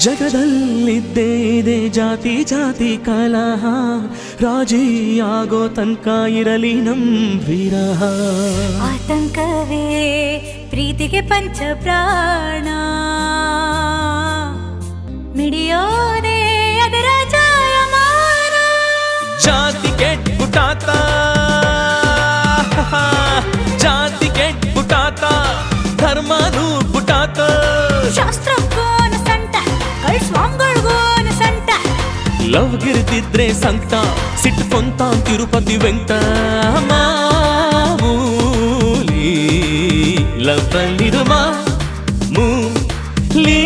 ಜಗದಲ್ಲಿದ್ದೇ ಇದೆ ಜಾತಿ ಜಾತಿ ಕಲಹ, ರಾಜಿ ಆಗೋ ತನಕ ಇರಲಿ ನಮ್ ವಿರಹ. ಆತಂಕವೇ ಪ್ರೀತಿಗೆ ಪಂಚ ಪ್ರಾಣ, ಮಿಡಿಯೋದೇ ಅದರ ಜಾಯಮಾನ. ಜಾತಿ ಕೆಟ್ಬಿಟ್ಟಾತ, ಜಾತಿ ಕೆಟ್ಬಿಟ್ಟಾತ, ಧರ್ಮನೂ ಬಿಟ್ಟಾತ. ಶಾಸ್ತ್ರಕ್ಕೋನ ಸಂಟ, ಸ್ವಾಮಿಗಳಿಗೋನ ಸಂಟ. ಲವ್ ಗಿರ್ದಿದ್ರೆ ಸಂತ, ಸಿಟ್ಕೊಂತ ತಿರುಪತಿ ವೆಂಟ. ಮಾಮೂಲಿ ಲವ್ ಅಲ್ಲಿರುವ ಮಾಮೂಲಿ.